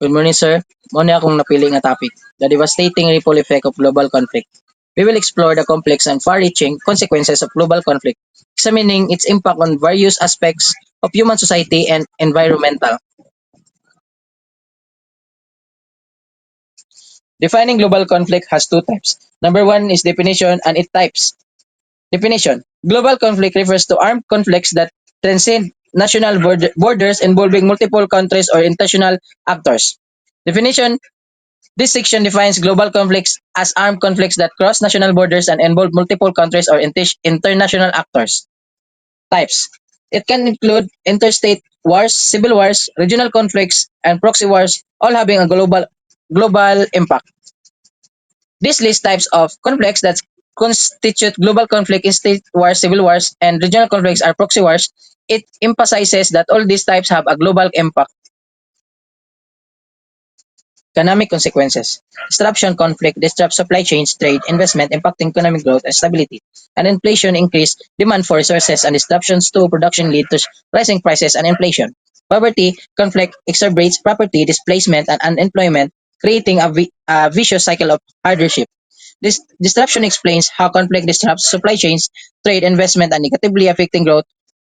Good morning, sir. Muna akong napili nga topic, the devastating ripple effect of global conflict. We will explore the complex and far-reaching consequences of global conflict, examining its impact on various aspects of human society and environmental. Defining global conflict has two types. Number one is definition and its types. Definition. Global conflict refers to armed conflicts that transcend national borders involving multiple countries or international actors. Definition. This section defines global conflicts as armed conflicts that cross national borders and involve multiple countries or international actors. Types. It can include interstate wars, civil wars, regional conflicts, and proxy wars, all having a global impact. This lists types of conflicts that constitute global conflict in state wars, civil wars, and regional conflicts are proxy wars. It emphasizes that all these types have a global impact. Economic consequences. Disruption conflict disrupts supply chains, trade, investment, impacting economic growth and stability. And inflation increase demand for resources and disruptions to production lead to rising prices and inflation. Poverty conflict exacerbates property displacement and unemployment, creating a vicious cycle of hardship. This disruption explains how conflict disrupts supply chains, trade, investment, and negatively affecting growth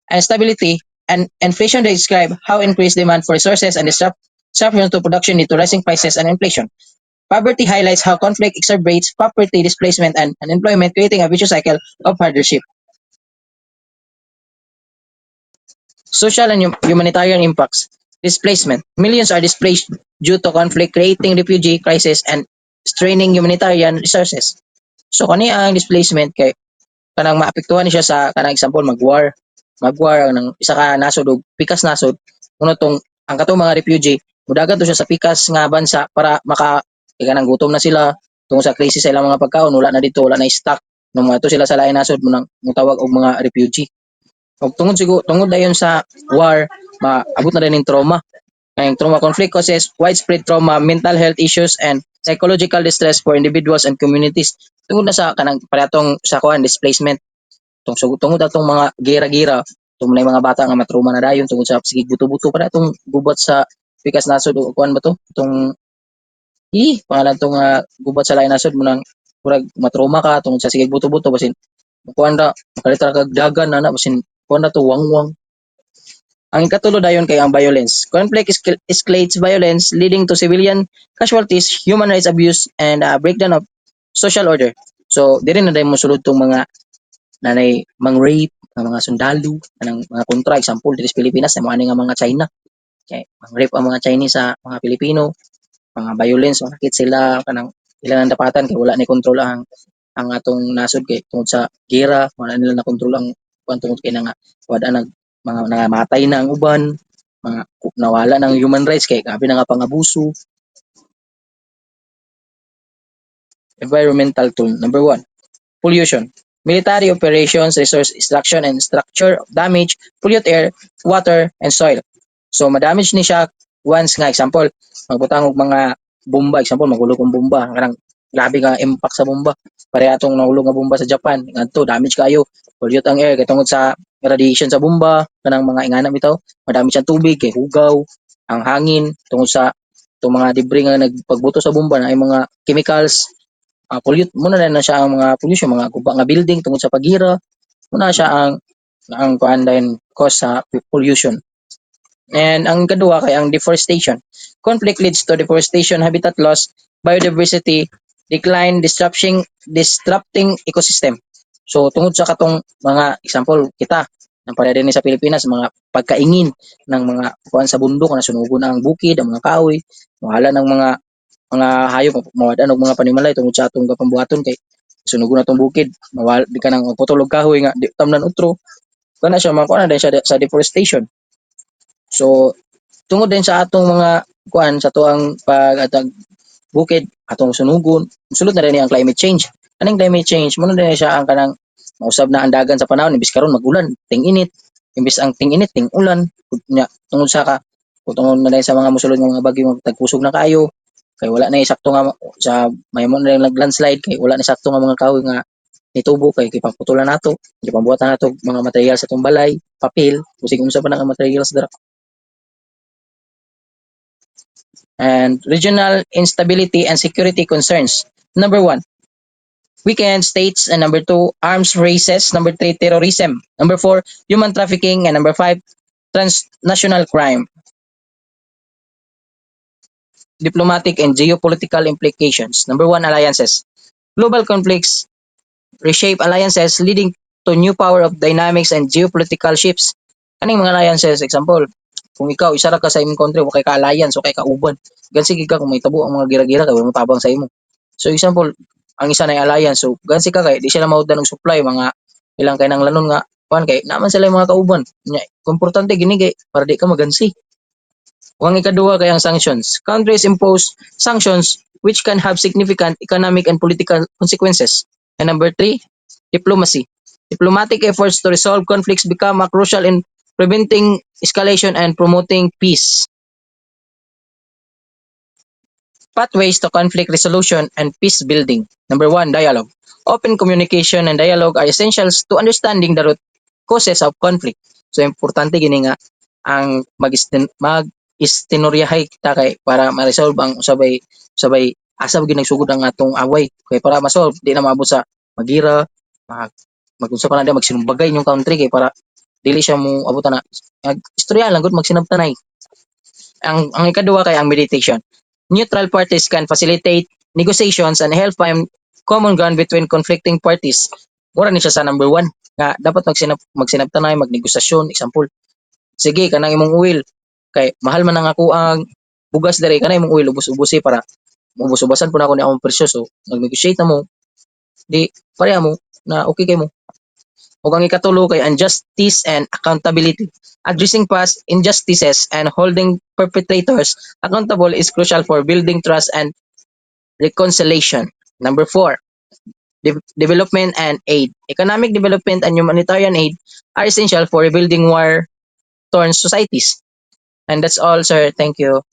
and stability. And inflation describe how increased demand for resources and disruption to production lead to rising prices and inflation. Poverty highlights how conflict exacerbates property displacement and unemployment, creating a vicious cycle of hardship. Social and humanitarian impacts. Displacement. Millions are displaced due to conflict, creating refugee crisis and straining humanitarian resources. So kani ang displacement kay kanang maapektuhan siya sa kanang example magwar ng isa ka nasod og pikas nasod kuno tong ang katong mga refugee mudagan to siya sa pikas nga bansa para maka kay kanang gutom na sila tungod sa krisis sa ilang mga pagkaon wala na dito wala na stock nung mga to sila sa lain nasod mo nang mutawag og mga refugee ug tungod dayon sa war maabot na din ning trauma. Ang trauma conflict causes widespread trauma, mental health issues, and psychological distress for individuals and communities. Tungod na sa kanang paratong sa kuan displacement. Tungod atong mga gira-gira, tungod na yung mga bata nga matrauma na dayon tungod sa sige buto-buto para itong gubat sa pikas nasod o kuan ba to? Itong pangalan tong gubat sa lain nasod mo nang murag matrauma ka tungod sa sige buto-buto basin kuan ra makalitra kag dagan na basin kuan na to wangwang. Ang ikatulo dayon kay ang violence. Conflict escalates violence leading to civilian casualties, human rights abuse, and breakdown of social order. So, diri na dayon mo sulod tong mga nanay mang-rape ng mga sundalo, ng mga kontra, example, diri sa Pilipinas, na mga nga mga China. Kay, mang-rape ang mga Chinese sa mga Pilipino, mga violence, makakit sila, kanang ilang dapatan, kay wala ni kontrol ang atong nasod kay tungod sa gera, wala nila na kontrol ang tungod kay nga wala nag mga nangamatay na ang uban, mga nawala ng human rights kay grabe na nga pangabuso. Environmental tool. Number one, pollution. Military operations, resource extraction, and structure damage, pollute air, water, and soil. So, madamage ni siya once nga, example, magbutang og mga bomba, example, magulog ang bomba, kanang grabe nga impact sa bomba. Pare atong nahulog nga bomba sa Japan, ngadto damage kayo, pollute ang air, kay tungod sa radiation sa bomba, kanang mga ingana bitaw, madamage ang tubig, kay hugaw, ang hangin, tungod sa itong mga debris nga nagpagbuto sa bomba na ay mga chemicals, pollute muna na siya ang mga pollution mga guba nga building tungod sa pagira muna siya ang kuan din cause sa pollution. And ang kadua kay ang deforestation. Conflict leads to deforestation, habitat loss, biodiversity decline, disrupting ecosystem. So tungod sa katong mga example kita nang para din sa Pilipinas mga pagkaingin ng mga kuan sa bundok na sunugon ang bukid, ang mga kahoy, wala ng mga hayop mawadan og mga panimalay tungod sa atong kapambuhaton kay sunugon atong bukid mawal di ka nang putulog kahoy nga di tamnan utro kana siya man kuan din siya sa deforestation. So tungod din sa atong mga kuan sa tuang pagatag bukid atong sunugon sulod na rin ang climate change. Kaning climate change mo na din siya ang kanang mausab na ang dagan sa panahon imbis karon magulan ting init imbis ang ting init ting ulan nya tungod sa ka tungod na din sa mga mosulod nga mga bagyo tagkusog na kayo kay wala na sakto nga sa may mo na landslide kay wala na sakto nga mga kahoy nga nitubo kay pagputulan nato gipambuhatan nato mga material sa itong balay papel kusig unsa pa na nga materials dira And regional instability and security concerns. Number one, weakened states. And number two, arms races. Number three, terrorism. Number four, human trafficking. And number five, transnational crime. Diplomatic and geopolitical implications. Number one, alliances. Global conflicts reshape alliances leading to new power of dynamics and geopolitical shifts. Kaning mga alliances, example, kung ikaw isa ra ka sa imong country, wa kay ka alliance o kay ka uban. Gan sige ka kung may tabo ang mga gira-gira kay mo tabang sa imo. So example, ang isa na alliance, so gansi ka kay di sila maudan og supply mga ilang kay nang lanon nga kuan kay naman sila yung mga kauban. Nya, importante gini kay para di ka magansi. Ang ikaduha kay ang sanctions. Countries impose sanctions which can have significant economic and political consequences. And number three, diplomacy. Diplomatic efforts to resolve conflicts become crucial in preventing escalation and promoting peace. Pathways to conflict resolution and peace building. Number one, dialogue. Open communication and dialogue are essentials to understanding the root causes of conflict. So, importante gini nga ang mag-istinoryahay ta kay para ma-resolve ang sabay asa gyud nagsugod ang atong away kay para ma-solve di na maabot sa magira mag mag-unsa pa na di magsinumbagay yung country kay para dili siya mo abutan na istorya lang gud magsinabtanay. Ang ikaduha kay ang meditation. Neutral parties can facilitate negotiations and help find common ground between conflicting parties. Mura ni siya sa number one nga dapat magsinabtanay magnegosasyon. Example, sige kanang imong oil kay mahal man ang ako ang bugas dere kanang imong oil ubos-ubosi para ubos-ubasan po na ako ni akong presyo, so nag-negotiate na mo di pareha mo na okay kay mo. Ug ang ikatulo kay injustice and accountability. Addressing past injustices and holding perpetrators accountable is crucial for building trust and reconciliation. Number four, development and aid. Economic development and humanitarian aid are essential for rebuilding war-torn societies. And that's all, sir. Thank you.